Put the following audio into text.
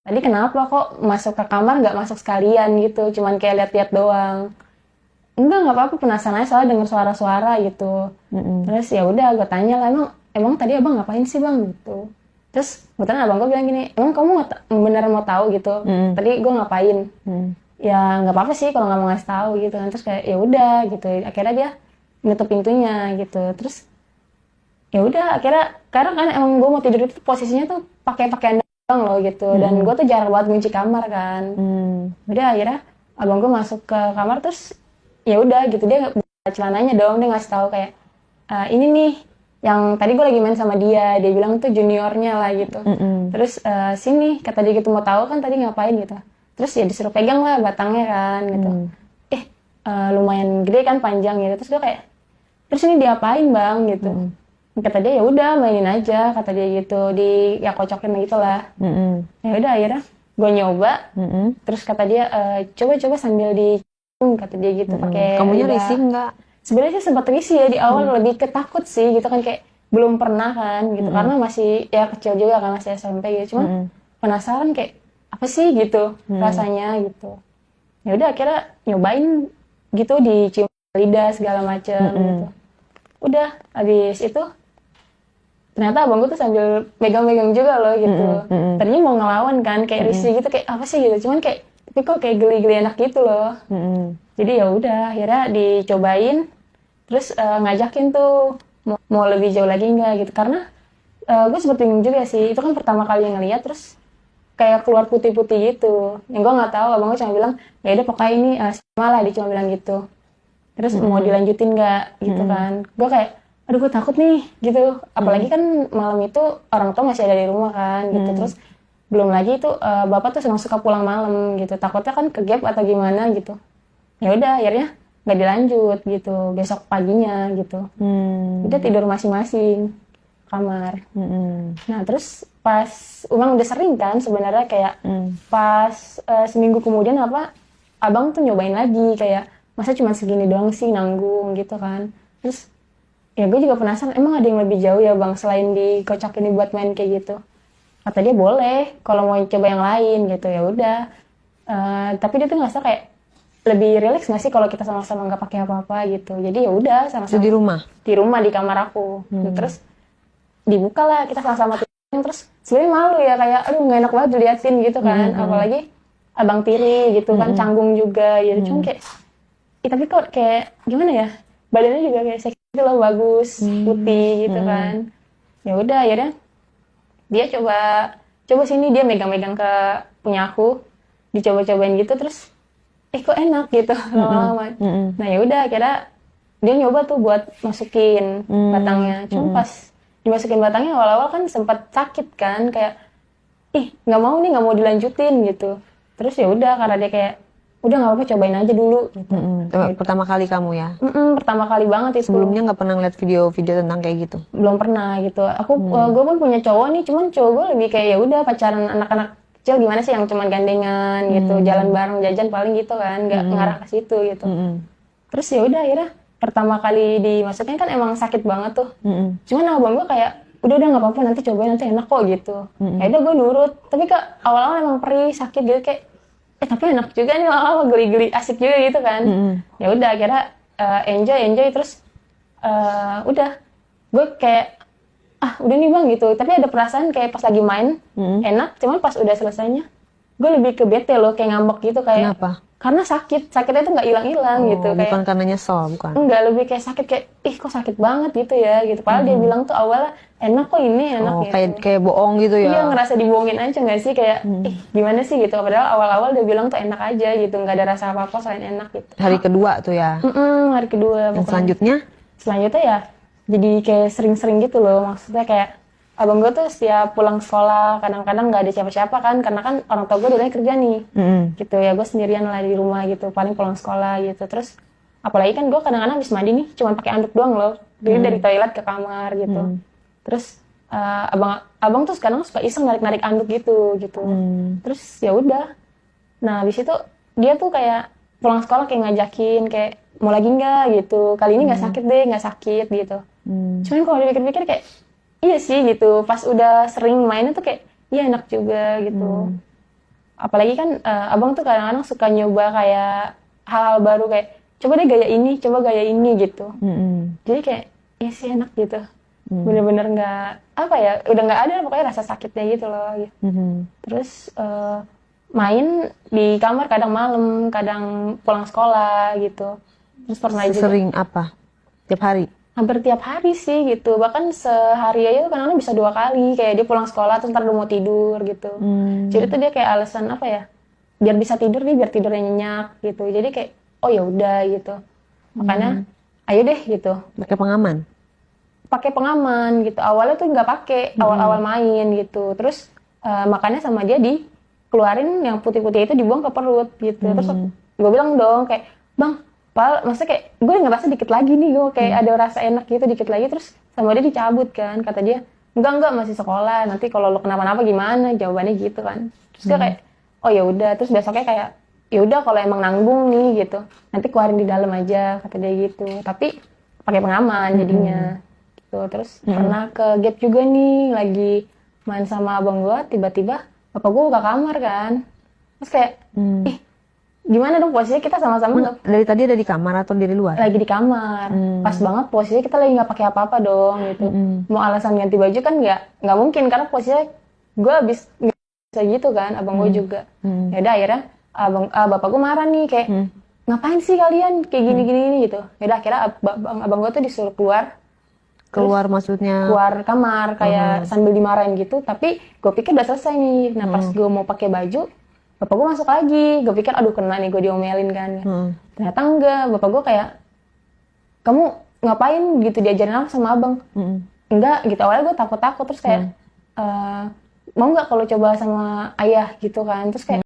tadi kenapa kok masuk ke kamar nggak masuk sekalian gitu, cuman kayak lihat-lihat doang. Enggak, nggak apa-apa, penasaran aja soalnya denger suara-suara gitu. Terus ya udah gue tanya lah, emang tadi abang ngapain sih bang gitu. Terus kebetulan abang gue bilang gini, emang kamu beneran mau tahu gitu, tadi gue ngapain. Ya nggak apa-apa sih kalau nggak mau ngasih tahu gitu kan. Terus kayak ya udah gitu, akhirnya dia nutup pintunya gitu. Terus ya udah akhirnya, karena kan emang gue mau tidur itu posisinya tuh pakai pakaian doang loh gitu, dan gue tuh jarang banget kunci kamar kan. Udah akhirnya abang gue masuk ke kamar, terus ya udah gitu dia buka celananya dong, dia ngasih tahu kayak, ini nih yang tadi gue lagi main sama dia bilang tuh juniornya lah gitu. Terus sini kata dia gitu, mau tahu kan tadi ngapain gitu. Terus ya disuruh pegang lah batangnya kan gitu. Lumayan gede kan, panjang gitu. Terus gue kayak, terus ini diapain bang gitu. Kata dia ya udah mainin aja, kata dia gitu, ya kocokin gitu lah. Ya udah akhirnya gue nyoba. Terus kata dia, coba sambil kata dia gitu, pakai Kamunya lidah. risih nggak? Sebenarnya sih sempat risih ya di awal, lebih ketakut sih gitu kan, kayak belum pernah kan gitu, karena masih ya kecil juga kan, masih SMP gitu. Cuman penasaran kayak apa sih gitu rasanya gitu. Ya udah akhirnya nyobain gitu, dicium lidah segala macem gitu. Udah habis itu ternyata abang gue tuh sambil megang-megang juga loh gitu. Tadinya mau ngelawan kan, kayak risih gitu, kayak apa sih gitu. Cuman kayak tapi kok kayak geli-geli enak gitu loh. Jadi ya udah akhirnya dicobain, terus ngajakin tuh mau lebih jauh lagi nggak gitu, karena gue sempet bingung juga sih, itu kan pertama kali ngeliat, terus kayak keluar putih-putih gitu, yang gue nggak tahu. Abang gue cuma bilang ya udah pokoknya ini sama lah, dia cuma bilang gitu. Terus mau dilanjutin nggak gitu kan, gue kayak aduh gue takut nih gitu, apalagi kan malam itu orang tua masih ada di rumah kan gitu. Terus belum lagi itu bapak tuh senang suka pulang malam gitu, takutnya kan ke gap atau gimana gitu. Ya udah akhirnya nggak dilanjut gitu, besok paginya gitu. Udah tidur masing-masing kamar. Nah terus pas emang udah sering kan sebenarnya, kayak pas seminggu kemudian abang tuh nyobain lagi, kayak masa cuma segini doang sih nanggung gitu kan. Terus ya gue juga penasaran, emang ada yang lebih jauh ya bang selain dikocok ini buat main kayak gitu. Kata dia boleh kalau mau coba yang lain gitu. Ya udah. Tapi dia tuh ngerasa kayak lebih rileks nggak sih kalau kita sama-sama nggak pakai apa-apa gitu. Jadi ya udah sama-sama Itu di rumah? Di rumah, di kamar aku. Terus dibuka lah, kita sama-sama tidur. Terus sebenarnya malu ya, kayak aduh nggak enak banget diliatin gitu kan. Apalagi abang tiri gitu kan, canggung juga gitu. Cuma kayak tapi kok kayak gimana ya, badannya juga kayak seksi gitu loh, bagus, putih gitu kan. Ya udah akhirnya dia coba sini, dia megang-megang ke punya aku, dicoba-cobain gitu. Terus kok enak gitu lama-lama. Nah ya udah akhirnya dia nyoba tuh buat masukin batangnya. Cuma pas dimasukin batangnya awal-awal kan sempat sakit kan, kayak nggak mau dilanjutin gitu. Terus ya udah karena dia kayak udah nggak apa-apa, cobain aja dulu gitu. Pertama kali kamu ya? Pertama kali banget itu. Sebelumnya nggak pernah ngeliat video-video tentang kayak gitu? Belum pernah gitu. Gue pun punya cowok nih, cuman cowok gue lebih kayak ya udah pacaran anak-anak kecil gimana sih, yang cuman gandengan gitu, jalan bareng, jajan paling gitu kan, nggak ngarah ke situ gitu. Terus ya udah akhirnya pertama kali dimasukin kan emang sakit banget tuh. Cuman abang gue kayak udah nggak apa-apa, nanti cobain, nanti enak kok gitu. Ya udah gue nurut, tapi awal-awal emang perih, sakit gitu, kayak tapi enak juga nih, lama-lama geli-geli, asik juga gitu kan. Ya udah akhirnya enjoy terus udah gue kayak udah nih bang gitu. Tapi ada perasaan kayak pas lagi main enak, cuman pas udah selesainya gue lebih ke bete loh, kayak ngambek gitu. Kayak kenapa? Karena sakitnya tuh nggak hilang-hilang gitu. Bukan kayak karena nyesel, bukan? enggak, lebih kayak sakit, kayak kok sakit banget gitu ya gitu. Padahal dia bilang tuh awalnya enak kok, ini enak gitu. Kayak bohong gitu ya? Iya, ngerasa dibohongin aja nggak sih, kayak gimana sih gitu. Padahal awal-awal dia bilang tuh enak aja gitu, nggak ada rasa apa-apa selain enak gitu. Hari kedua tuh ya? Hari kedua. Dan selanjutnya ya jadi kayak sering-sering gitu loh. Maksudnya kayak abang gue tuh setiap pulang sekolah kadang-kadang nggak ada siapa-siapa kan, karena kan orang tua gue dulunya kerja nih. Gitu ya, gue sendirian lah di rumah gitu, paling pulang sekolah gitu. Terus apalagi kan gue kadang-kadang habis mandi nih cuma pakai anduk doang loh, jadi dari toilet ke kamar gitu. Terus abang tuh sekarang suka iseng narik anduk gitu. Terus ya udah, nah habis itu dia tuh kayak pulang sekolah kayak ngajakin kayak mau lagi nggak gitu, kali ini nggak sakit deh, nggak sakit gitu. Cuman kalau dipikir-pikir kayak iya sih gitu, pas udah sering mainnya tuh kayak iya enak juga gitu. apalagi kan abang tuh kadang-kadang suka nyoba kayak hal-hal baru kayak coba deh gaya ini, coba gaya ini gitu. Jadi kayak ya sih enak gitu. Bener-bener nggak apa ya, udah nggak ada pokoknya rasa sakitnya gitu loh. Gitu. Terus main di kamar kadang malam, kadang pulang sekolah gitu. Terus pernah juga Sering apa? Tiap hari? hampir tiap hari sih gitu. Bahkan sehari aja tuh kadang-kadang bisa 2 kali. Kayak dia pulang sekolah terus ntar udah mau tidur gitu. Jadi tuh dia kayak alasan apa ya? Biar bisa tidur nih, biar tidurnya nyenyak gitu. Jadi kayak oh ya udah gitu. Makanya ayo deh gitu. Pakai pengaman? Pakai pengaman gitu. Awalnya tuh nggak pakai, awal-awal main gitu. Terus makannya sama dia dikeluarin yang putih-putih itu dibuang ke perut gitu. Terus gue bilang dong kayak, "Bang, maksudnya kayak gue ngerasa dikit lagi nih, gue kayak ada rasa enak gitu dikit lagi." Terus sama dia dicabut kan, kata dia, enggak masih sekolah, nanti kalau lo kenapa-napa gimana?" Jawabannya gitu kan. Terus gue kayak oh ya udah. Terus besoknya kayak ya udah kalau emang nanggung nih gitu, nanti keluarin di dalam aja, kata dia gitu. Tapi pakai pengaman jadinya gitu. Terus pernah ke gap juga nih, lagi main sama abang gue, tiba-tiba bapak gue buka kamar kan. Terus kayak ih gimana dong, posisinya kita sama-sama Dari tadi ada di kamar atau dari luar? lagi di kamar. Pas banget posisinya kita lagi nggak pakai apa-apa dong gitu. Mau alasan ganti baju kan nggak mungkin, karena posisinya gue habis bisa gitu kan, abang gue juga. Ya udah akhirnya bapak gue marah nih kayak ngapain sih kalian kayak gini gitu. Ya udah akhirnya abang gue tuh disuruh Keluar maksudnya? keluar kamar kayak sambil dimarahin gitu. Tapi gue pikir udah selesai nih. Nah pas gue mau pakai baju, bapak gue masuk lagi. Gue pikir aduh kena nih, gue diomelin kan. Ternyata enggak, bapak gue kayak kamu ngapain gitu, diajarin apa sama abang? Enggak gitu. Awalnya gue takut terus kayak mau nggak kalau coba sama ayah gitu kan. Terus kayak